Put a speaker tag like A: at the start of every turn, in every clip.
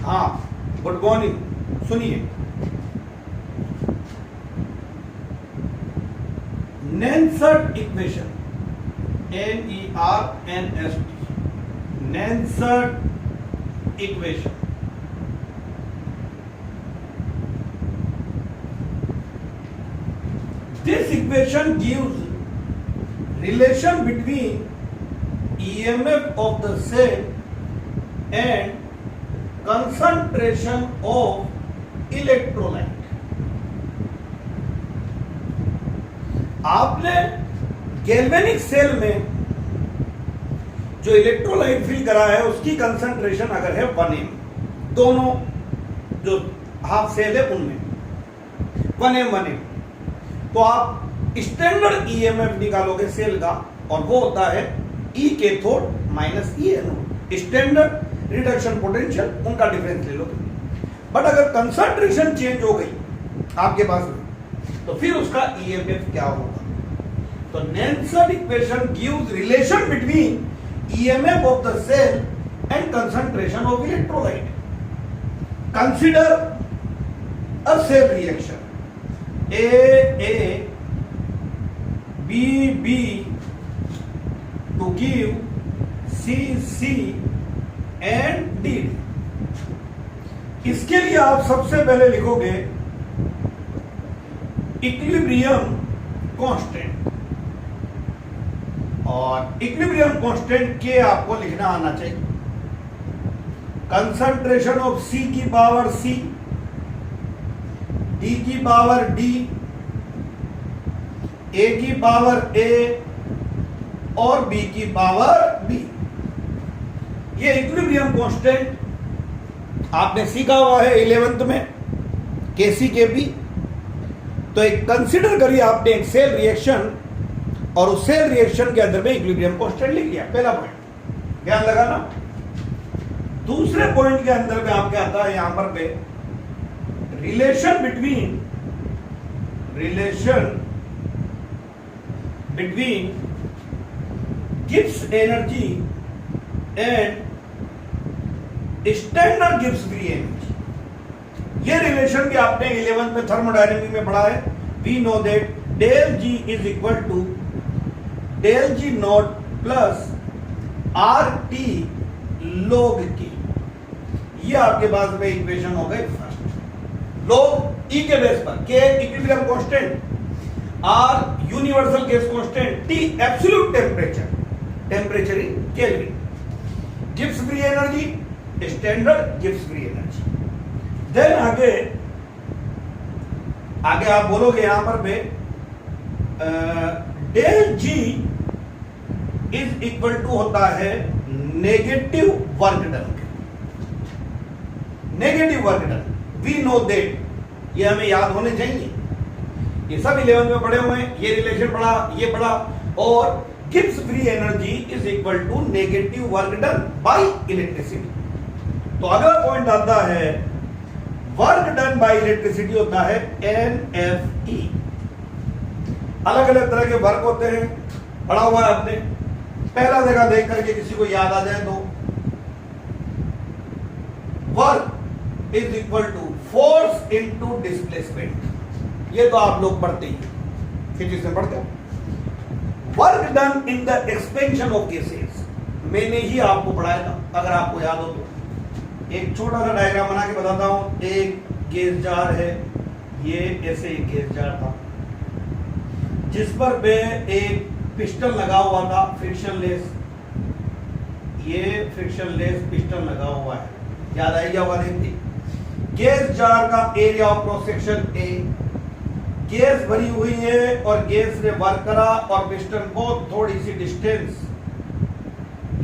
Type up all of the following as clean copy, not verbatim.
A: हाँ, good morning. सुनिए, नेंसर्ट इक्वेशन, NERNST, नेंसर्ट equation. This equation gives relation between EMF of the cell and concentration of electrolyte. आपने galvanic cell में जो इलेक्ट्रोलाइट फिल करा है उसकी कंसंट्रेशन अगर है 1m, दोनों जो हाफ सेल है उनमें 1m, तो आप स्टैंडर्ड ईएमएफ निकालोगे सेल का और वो होता है ई cathode minus E anode, standard reduction potential, उनका डिफरेंस ले लो। बट अगर कंसंट्रेशन चेंज हो गई आपके पास में तो फिर उसका ईएमएफ क्या होगा? तो नेंसर्ट equation gives relation between EMF of the cell and concentration of electrolyte. Consider a cell reaction A, B to give C and D। इसके लिए आप सबसे पहले लिखोगे इक्विलिब्रियम कांस्टेंट, और इक्विलिब्रियम कांस्टेंट के आपको लिखना आना चाहिए कंसंट्रेशन ऑफ C की पावर C, D की पावर D, A की पावर A और B की पावर B। ये इक्विलिब्रियम कांस्टेंट आपने सीखा हुआ है 11th में, Kc Kb। तो एक कंसीडर करिए आपने एक सेल रिएक्शन और उस सेल रिएक्शन के अंदर में इक्विलिब्रियम कांस्टेंट लिख लिया, पहला पॉइंट ध्यान लगाना। दूसरे पॉइंट के अंदर में आपके आता है यहां पर पे relation between Gibbs energy and standard Gibbs free energy। ये रिलेशन भी आपने 11th में थर्मोडायनेमिक में पढ़ा है। We know that del G is equal to del G naught plus RT log T। ये आपके पास में इक्वेशन हो गई फर्स्ट। लोग ई के बेस पर, के equilibrium constant, R universal gas constant, T absolute temperature in Kelvin, Gibbs free energy, standard Gibbs free energy. Then आगे आप बोलोगे यहां पर पे del G is equal to होता है negative work done. Negative work done we know that, ये हमें याद होने चाहिए, ये सब 11th में पढ़े हुए हैं, ये रिलेशन पढ़ा, ये पढ़ा। और Gibbs free energy is equal to negative work done by electricity. तो अगला पॉइंट आता है वर्क डन बाय इलेक्ट्रिसिटी होता है NFE। अलग अलग तरह के वर्क होते हैं, पढ़ा हुआ है आपने। पहला जगह देख करके किसी को याद आ जाए तो work is equal to force into displacement, ये तो आप लोग पढ़ते ही, फिजिक्स में पढ़ते हो। Work done in the expansion of gases, मैंने ही आपको पढ़ाया था, अगर आपको याद हो तो। एक छोटा सा डायग्राम बना के बताता हूं। एक गैस जार है, ये ऐसे एक गैस जार था जिस पर पे एक पिस्टन लगा हुआ था, फ्रिक्शन लेस, ये फ्रिक्शन लेस पिस्टन लगा हुआ है, याद आई क्या हुआ? देखिए गैस जार का area of cross section A, gas भरी हुई है और गैस ने वर्क करा और पिस्टन को थोड़ी सी डिस्टेंस,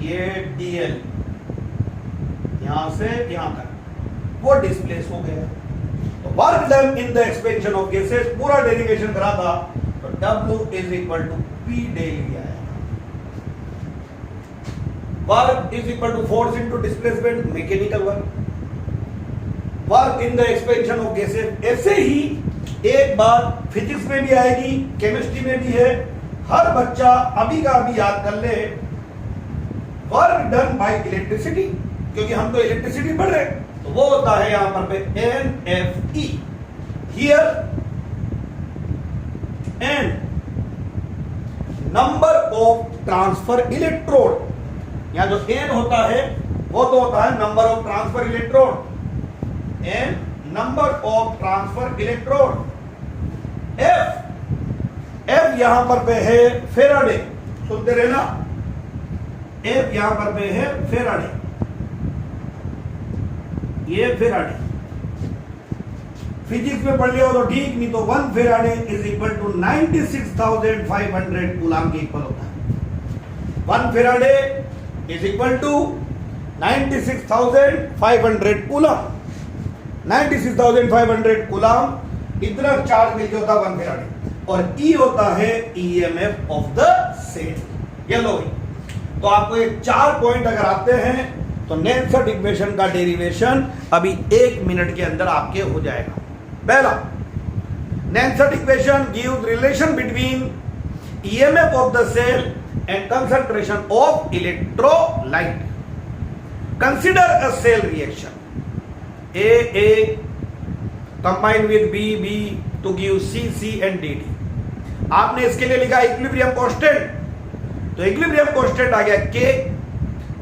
A: ये dl, यहां से यहां तक वो डिस्प्लेस हो गया। तो work done in the expansion of gases पूरा डेरिवेशन करा था, तो W is equal to P del लिया है। Work is equal to force into displacement, mechanical work. Work in the expansion of gases, ऐसे ही एक बात फिजिक्स में भी आएगी, केमिस्ट्री में भी है, हर बच्चा अभी का अभी याद कर ले। वर्क डन बाय इलेक्ट्रिसिटी, क्योंकि हम तो इलेक्ट्रिसिटी पढ़ रहे हैं, तो वो होता है यहां पर पे NFE। Here N number of transfer electrode, यहां जो N होता है वो तो होता है number of transfer electrode, N number of transfer electrode. F यहां पर पे है फेराडे, सुनते रहे ना, F यहां पर पे है फेराडे, ये फेराडे, फिजिक्स में पढ़ लिया हो तो ठीक, नहीं तो 1 Faraday is equal to 96,500 coulomb के इक्वल होता है। 1 Faraday is equal to 96,500 coulomb. 96,500 coulomb इतना चार्ज मिल होता है 1 फेराडे, और E होता है EMF ऑफ द सेल। ये लो, तो आपको ये 4 पॉइंट अगर आते हैं तो नेल्सन इक्वेशन का डेरिवेशन अभी 1 मिनट के अंदर आपके हो जाएगा। पहला, Nernst equation gives relation between EMF of the cell and concentration of electrolyte. Consider a cell reaction A combined with B to give C and D। आपने इसके लिए लिखा इक्विलिब्रियम कांस्टेंट, तो इक्विलिब्रियम कांस्टेंट आ गया K,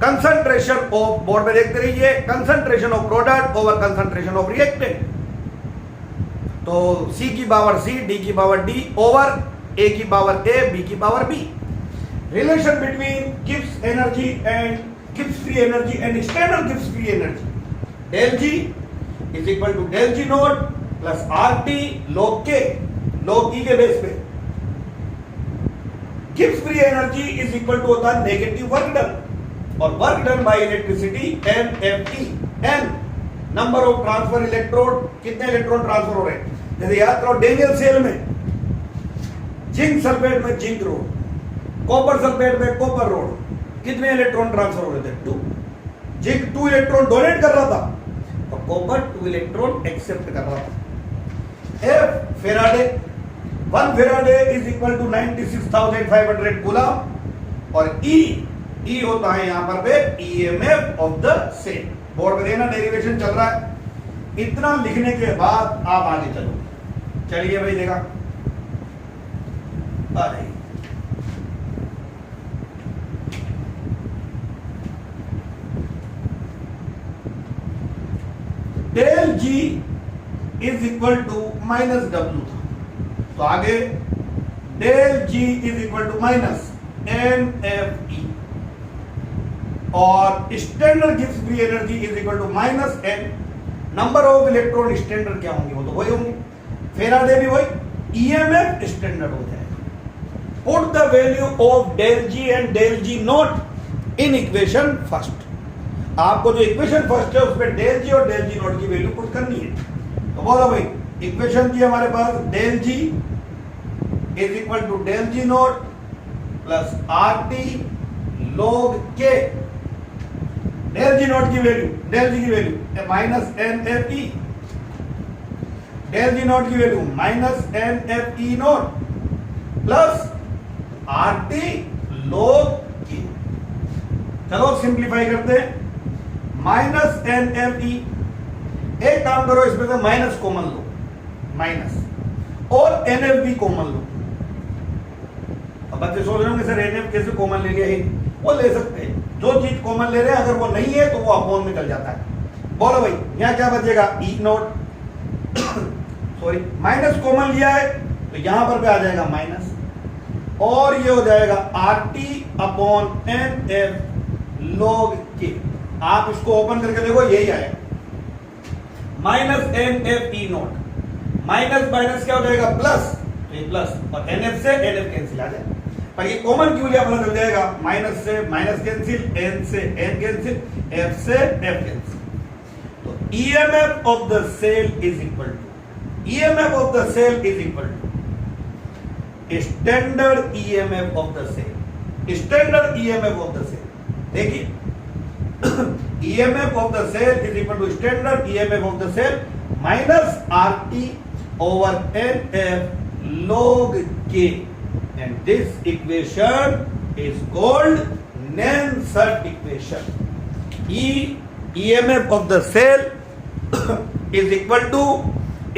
A: कंसंट्रेशन ऑफ, बोर्ड में देखते रहिए, concentration of product over concentration of reactant, तो C की पावर C, D की पावर D ओवर A की पावर A, B की power B। Relation between Gibbs energy and Gibbs free energy and standard Gibbs free energy, del G is equal to del G note plus RT log K, log E के base पे। Gibbs free energy is equal to होता है negative work done, और work done by electricity NFE। N number of transfer electrode, कितने electron transfer हो रहे हैं, जैसे याद करो डेनियल सेल में जिंक सल्फेट में जिंक रोड, कॉपर सल्फेट में कॉपर रोड, कितने इलेक्ट्रॉन ट्रांसफर हो रहे थे, 2। जिंक 2 इलेक्ट्रॉन डोनेट कर रहा था, तो कॉपर 2 इलेक्ट्रॉन एक्सेप्ट कर रहा था। F Faraday, 1 Faraday is equal to 96,500 coulomb, और E होता है यहां पर पे EMF of the cell. Board में देना, डेरिवेशन चल रहा है। इतना लिखने के बाद आप आगे चलो, चलिए भाई देखा, अरे del G is equal to minus W था, तो आगे del G is equal to minus NFE, और standard Gibbs free energy is equal to minus N। Number of electron standard क्या होंगे, वो तो वही होंगे, फेराडे भी वही, EMF स्टैंडर्ड हो जाएगा। Put the value of del G and del G nought in equation first. आपको जो इक्वेशन फर्स्ट है उसमें डेल G और डेल G नोट की वैल्यू पुट करनी है, तो बोलो भाई, इक्वेशन की हमारे पास del G is equal to del G note plus RT log K। Del G nought की वैल्यू, डेल G की value minus NFE, del G nought की value minus NFE note plus RT log K। चलो simplify करते हैं, minus NFE, एक काम करो इसमें से माइनस कॉमन लो, माइनस, और NFB कॉमन लो। अब बच्चे सोच रहे होंगे सर NF कैसे कॉमन ले लिया, वो ले सकते हैं, जो चीज कॉमन ले रहे हैं अगर वो नहीं है तो वो अपॉन में चल जाता है। बोलो भाई यहां क्या बचेगा, E note, sorry minus common लिया है तो यहां पर पे आ जाएगा माइनस, और ये हो जाएगा RT upon NF log K। आप इसको ओपन करके देखो, यही आएगा minus NFE note, minus minus क्या हो जाएगा प्लस, तो ये प्लस, और NF से NF कैंसिल आ जाएगा, पर ये कॉमन क्यों लिया पता चल जाएगा, माइनस से माइनस कैंसिल, N से N कैंसिल, F से F कैंसिल। तो EMF of the cell is equal to, EMF of the cell is equal to standard EMF of the cell, standard EMF of the cell. देखिए EMF of the cell is equal to standard EMF of the cell minus RT over NF log K, and this equation is called Nernst equation। E EMF of the cell is equal to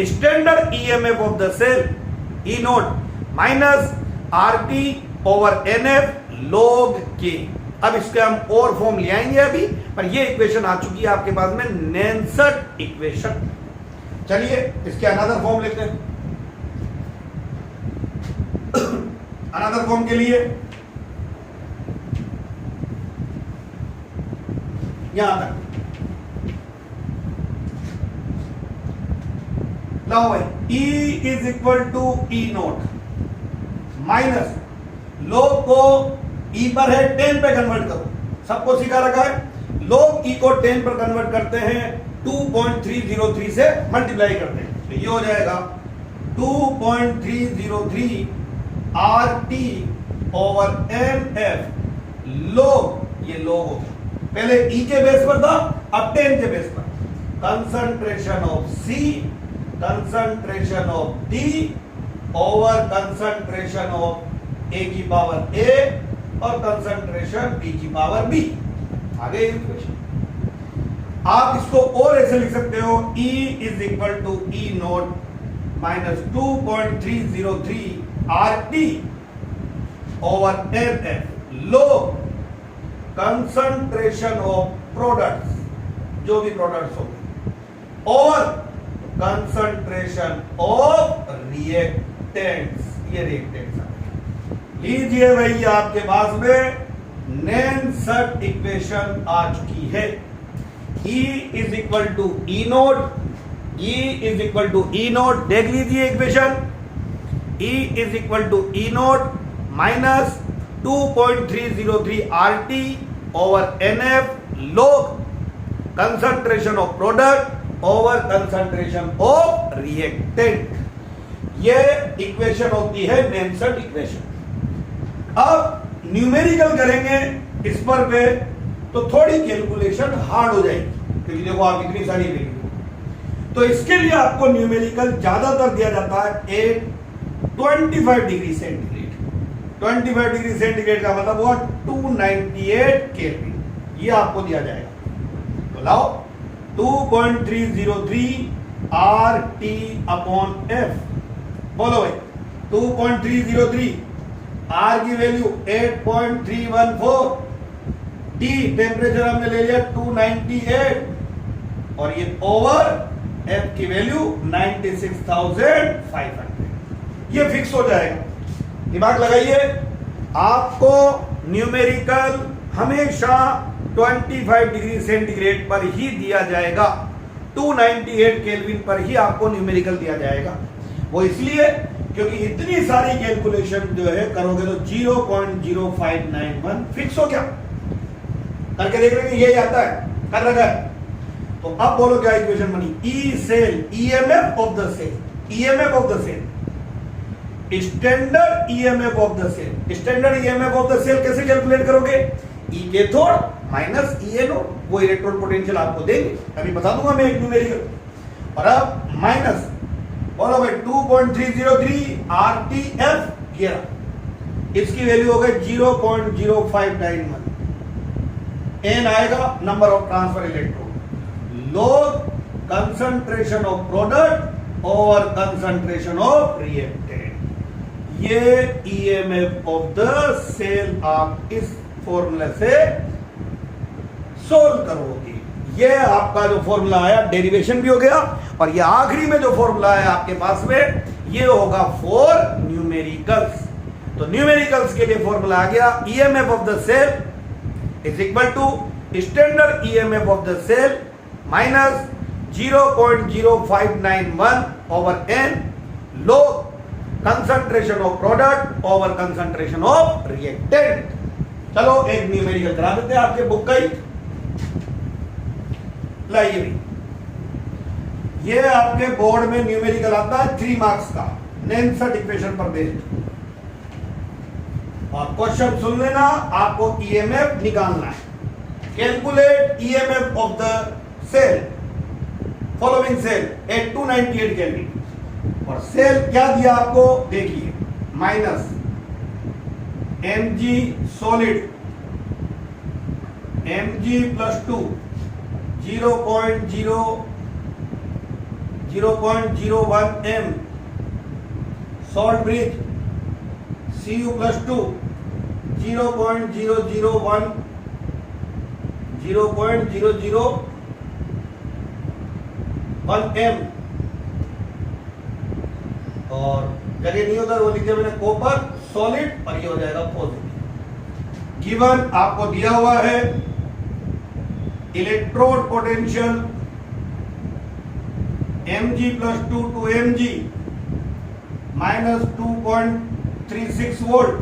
A: standard EMF of the cell E naught minus RT over NF log K। अब इसके हम और form ले आएंगे अभी, पर ये equation आ चुकी है आपके पास में, नेंसेट इक्वेशन। चलिए इसके अनदर फॉर्म लेते हैं। अनदर फॉर्म के लिए यहां तक लाओ भाई, E is equal to E naught minus log को E पर है 10 पे कन्वर्ट करो, सबको सिखा रखा है। लोग E को 10 पर कन्वर्ट करते हैं 2.303 से मल्टीप्लाई करते हैं, तो ये हो जाएगा 2.303 RT ओवर NF लोग, ये लोग हो गया, पहले E के बेस पर था, अब 10 के बेस पर। Concentration of C, concentration of D over concentration of A की पावर A और कंसंट्रेशन B की पावर B। आगे इक्वेशन आप इसको और ऐसे लिख सकते हो, E is equal to E naught minus 2.303 RT over NF log concentration of products, जो भी प्रोडक्ट्स होंगे, और कंसंट्रेशन ऑफ रिएक्टेंट्स, ये रिएक्टेंट्स लीजिए भाई, आपके पास में नेंसेट इक्वेशन आ चुकी है। E is equal to E naught, E is equal to E naught, देख लीजिए equation, E is equal to E naught minus 2.303 RT over NF log concentration of product over concentration of reactant. ये equation होती है नेंसेट equation. अब numerical करेंगे इस पर पे तो थोड़ी कैलकुलेशन हार्ड हो जाएगी, क्योंकि देखो आप इतनी सारी वैल्यू, तो इसके लिए आपको न्यूमेरिकल ज्यादातर दिया जाता है 25 डिग्री सेंटीग्रेड। 25 डिग्री सेंटीग्रेड का मतलब हुआ 298 केल्विन, ये आपको दिया जाएगा। तो लाओ 2.303 RT अपॉन F, बोलो भाई 2.303, R की वैल्यू 8.314, T टेम्परेचर हमने ले लिया 298 और ये ओवर F की वैल्यू 96,500, ये फिक्स हो जाएगा। दिमाग लगाइए, आपको न्यूमेरिकल हमेशा 25 डिग्री सेंटीग्रेड पर ही दिया जाएगा, 298 केल्विन पर ही आपको न्यूमेरिकल दिया जाएगा। वो इसलिए क्योंकि इतनी सारी कैलकुलेशन जो है करोगे तो 0.0591 फिक्स हो गया, करके देख रहे हैं यही आता है, कर रखा है। तो अब बोलो क्या इक्वेशन बनी, E cell EMF of the cell, EMF of the cell, standard EMF of the cell. Standard EMF of the cell कैसे कैलकुलेट करोगे, E cathode minus E anode, वो इलेक्ट्रॉन पोटेंशियल आपको देंगे, अभी बता दूंगा मैं एक न्यूमेरिकल। और अब माइनस बोलो भाई 2.303 RTF गिरा, इसकी वैल्यू हो गई 0.0591, एन आएगा नंबर ऑफ ट्रांसफर इलेक्ट्रॉन, लोग concentration of product over concentration of reactant. ये ईएमएफ ऑफ द सेल आप इस फॉर्मूला से सोल्व करोगे। ये आपका जो फॉर्मूला आया डेरिवेशन भी हो गया, और ये आखिरी में जो फॉर्मूला है आपके पास में ये होगा फॉर न्यूमेरिकल्स। तो न्यूमेरिकल्स के लिए फॉर्मूला आ गया, EMF of the cell is equal to standard EMF of the cell minus 0.0591 over n, log concentration of product over concentration of reactant. चलो एक न्यूमेरिकल करा देते हैं आपके बुक का ही, लाइए भी, ये आपके बोर्ड में न्यूमेरिकल आता है 3 मार्क्स का, नेंसेट इक्वेशन पर बेस्ड। और क्वेश्चन सुन लेना, आपको ईएमएफ निकालना है। Calculate EMF of the cell, following cell at 298 Kelvin, और सेल क्या दिया आपको देखिए, minus Mg solid, Mg+2 0.01 m salt bridge Cu plus 2 0.001 m और जगह नहीं होता वो लिख दिया मैंने कॉपर सॉलिड और ये हो जाएगा पॉजिटिव। गिवन आपको दिया हुआ है electrode potential Mg plus 2 to Mg minus 2.36 volt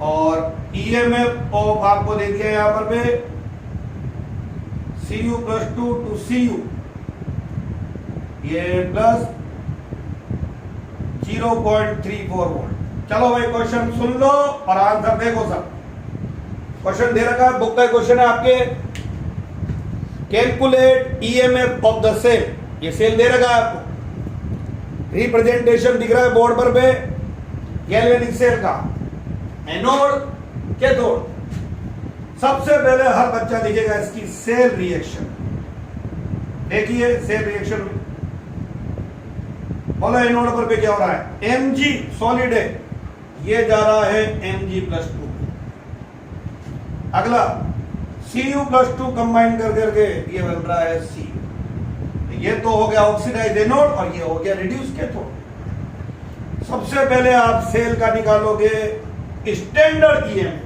A: और EMF ऑफ आपको दे दिया यहां पर पे Cu plus 2 to Cu ये प्लस 0.34 वोल्ट। चलो भाई क्वेश्चन सुन लो और आंसर देखो सब। क्वेश्चन दे रखा है, बुक का क्वेश्चन है आपके, calculate EMF of the cell. ये सेल दे रखा है आपको, रिप्रेजेंटेशन दिख रहा है बोर्ड पर पे गैल्वेनिक सेल का, एनोड कैथोड। सबसे पहले हर बच्चा लिखेगा इसकी सेल रिएक्शन। देखिए सेल रिएक्शन में बोला एनोड पर पे क्या हो रहा है, Mg सॉलिड है, ये जा रहा है Mg+2। अगला Cu+2 कंबाइन कर करके ये बन रहा है C। ये तो हो गया ऑक्सीडाइज्ड एनोड और ये हो गया रिड्यूस कैथोड। सबसे पहले आप सेल का निकालोगे स्टैंडर्ड ईएमएफ,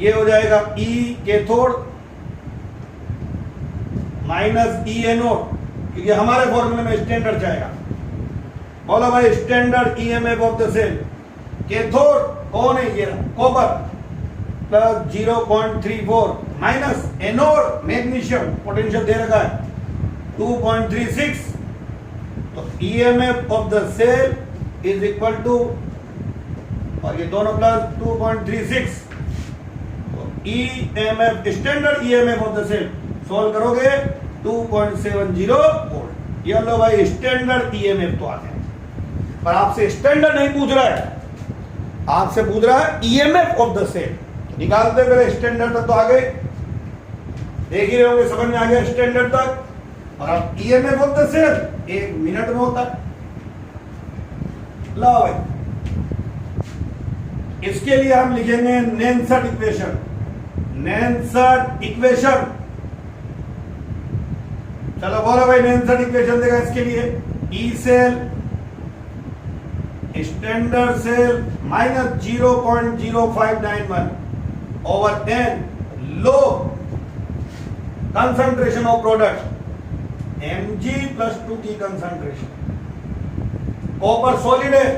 A: ये हो जाएगा E cathode minus E anode, क्योंकि हमारे फॉर्मूले में स्टैंडर्ड जाएगा। बोला भाई standard EMF of the cell, cathode कौन है, ये copper plus 0.34 minus anode magnesium, potential दे रखा है 2.36। तो EMF of the cell is equal to, और ये दोनों प्लस 2.36। तो EMF standard EMF of the cell solve करोगे 2.70 वोल्ट। ये लो भाई स्टैंडर्ड ईएमएफ तो आ गया, पर आपसे स्टैंडर्ड नहीं पूछ रहा है, आपसे पूछ रहा है ईएमएफ ऑफ द सेल। निकालते पहले स्टैंडर्ड तक तो आ गए, देख ही रहे होंगे, समझ में आ गया स्टैंडर्ड तक। और अब EMF of the cell 1 minute में होता है। लो भाई इसके लिए हम लिखेंगे नेंसट इक्वेशन। नेंसट इक्वेशन, चलो बोलो भाई नेंसट इक्वेशन देगा इसके लिए, E cell standard cell minus 0.0591 over n log concentration of product Mg+2 की कंसंट्रेशन। कॉपर सॉलिड है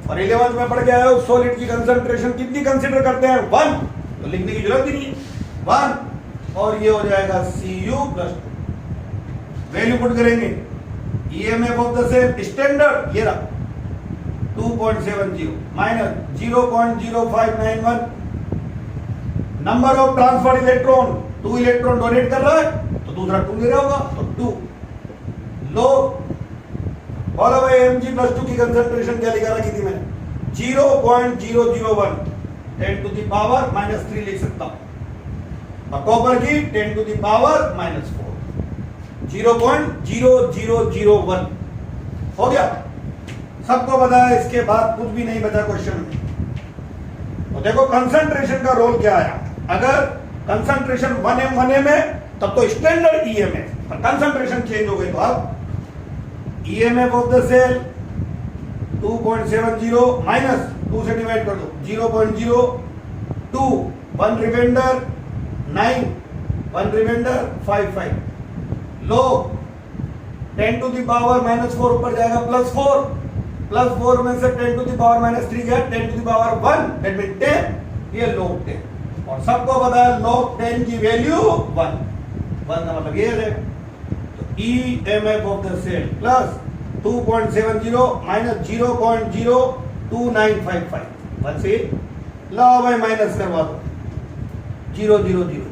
A: और 11th में पढ़ के आए हो, सॉलिड की कंसंट्रेशन कितनी कंसीडर करते हैं, 1, तो लिखने की जरूरत ही नहीं है 1, और ये हो जाएगा Cu+2। वैल्यू पुट करेंगे, EMF of the cell standard ये रहा 2.70 minus 0.0591, number of transfer electron 2 electron donate कर रहा है तो दूसरा 2 ले रहा होगा तो 2। लो बोलो भाई Mg+2 की कंसंट्रेशन क्या लिखा रखी थी मैंने, 0.001 10⁻³ लिख सकता हूं, और कॉपर की 10⁻⁻4 0.0001 हो गया। सबको पता है, इसके बाद कुछ भी नहीं बचा क्वेश्चन में। तो देखो कंसंट्रेशन का रोल क्या आया, अगर कंसंट्रेशन 1m है तब तो स्टैंडर्ड ईएमएफ, पर कंसंट्रेशन चेंज हो गई तो अब EMF of the cell 2.70 minus 2 से डिवाइड कर दो 0.02, 1 रिमाइंडर 9, 1 रिमाइंडर 55। लो 10⁻⁻4 ऊपर जाएगा +4, +4 में से 10⁻⁻3 गया 10⁻1, दैट मीन 10, ये log 10। और सबको पता है log 10 की वैल्यू 1 का मतलब ये है। तो EMF of the cell plus 2.70 minus 0.02955, 1 से लो भाई माइनस करवा दो 0 0 0,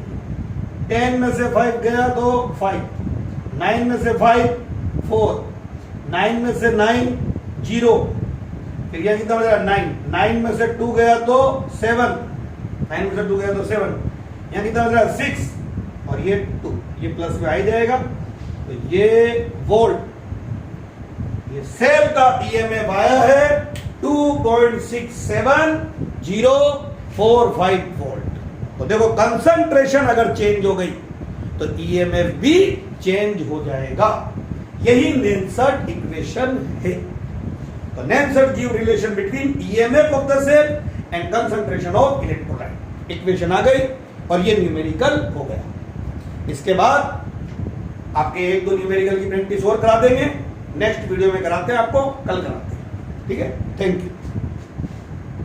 A: 10 में से 5 गया तो 5, 9 में से 5 4, 9 में से 9 0, फिर यह कितना बचा 9, 9 में से 2 गया तो 7, 9 में से 2 गया तो 7, यहाँ कितना बचा 6, और ये 2, ये प्लस में आ ही जाएगा। तो ये वोल्ट, ये सेल का ईएमएफ आया है 2.67045 वोल्ट। तो देखो कंसंट्रेशन अगर चेंज हो गई तो ईएमएफ भी चेंज हो जाएगा। यही नेल्सन इक्वेशन है। तो Nelson give relation between EMF of the cell and concentration of electrolyte. Equation आ गई और ये न्यूमेरिकल हो गया। इसके बाद आपके 1-2 न्यूमेरिकल की प्रैक्टिस और करा देंगे, नेक्स्ट वीडियो में कराते हैं, आपको कल कराते हैं। ठीक है, थैंक यू।